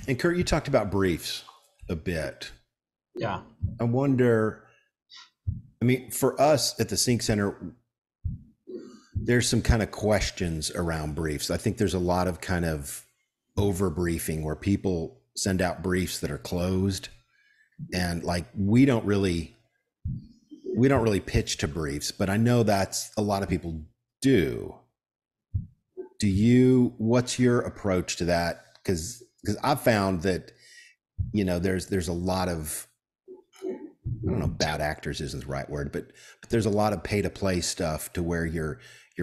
And Kurt, you talked about briefs a bit. Yeah. I wonder, I mean, for us at the Sync Center, there's some kind of questions around briefs. I think there's a lot of kind of over briefing where people send out briefs that are closed, and like we don't really pitch to briefs, but I know that's a lot of people do. What's your approach to that? Because I've found that, there's a lot of, I don't know, bad actors isn't the right word, but there's a lot of pay to play stuff to where you're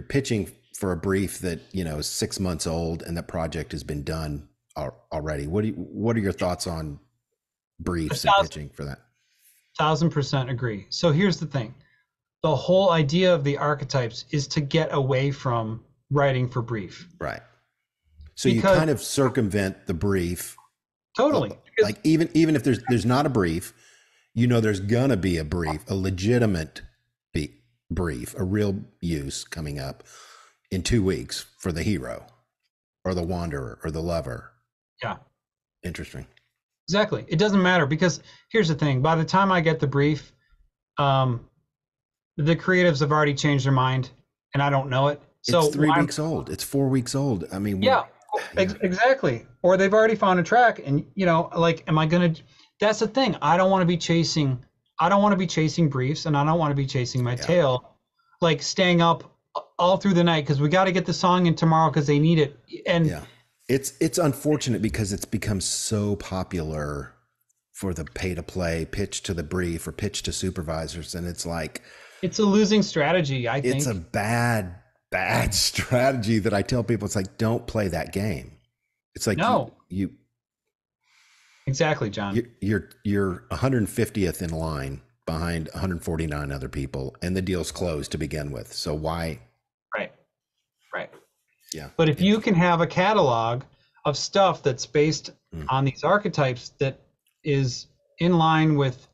pitching for a brief that, is 6 months old and that project has been done already. What are your thoughts on A briefs and thousand, pitching for that? 1000% agree. So here's the thing. The whole idea of the archetypes is to get away from writing for brief. Right. So you Because kind of circumvent the brief. totally. Because, Like even if there's not a brief, there's gonna be a brief, a legitimate brief, a real use coming up in 2 weeks for the hero or the wanderer or the lover. yeah, Interesting. exactly. It doesn't matter because here's the thing. By the time I get the brief, um, the creatives have already changed their mind and I don't know it. So It's 3 weeks old. It's 4 weeks old. I mean, yeah, yeah. exactly. Or they've already found a track and like, am I going to, that's the thing. I don't want to be chasing briefs and I don't want to be chasing my Yeah. tail, like staying up all through the night because we got to get the song in tomorrow because they need it. And Yeah. It's unfortunate because it's become so popular for the pay to play, pitch to the brief or pitch to supervisors, and it's like it's a losing strategy, I it's think. a bad strategy that I tell people. It's like, don't play that game. It's like No, you exactly, John. you're 150th in line behind 149 other people, and the deal's closed to begin with. So why? Right, right. Yeah. But if you can have a catalog of stuff that's based Mm. on these archetypes that is in line with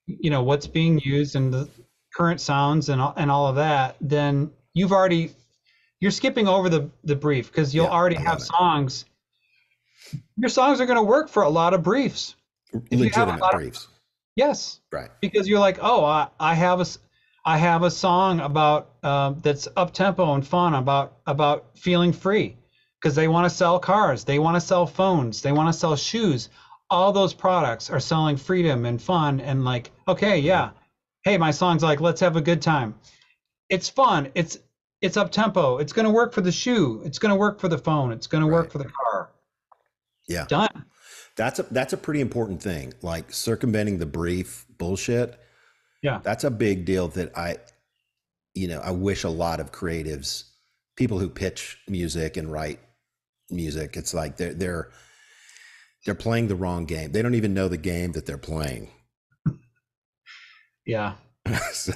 what's being used and the current sounds and all of that, then you're skipping over the brief because you'll Yeah, already I have love it. songs. Your songs are going to work for a lot of briefs. If you have a Legitimate lot of, briefs. yes, Right. because you're like, oh, I have a song about that's up tempo and fun about feeling free because they want to sell cars, they want to sell phones, they want to sell shoes. All those products are selling freedom and fun and like, okay, yeah, hey, my song's like, let's have a good time. It's fun. It's up tempo. It's going to work for the shoe. It's going to work for the phone. It's going to Right. work for the car. Yeah. Done. That's a pretty important thing. Like circumventing the brief bullshit. Yeah. That's a big deal that I wish a lot of creatives, people who pitch music and write music, it's like they're playing the wrong game. They don't even know the game that they're playing. Yeah. So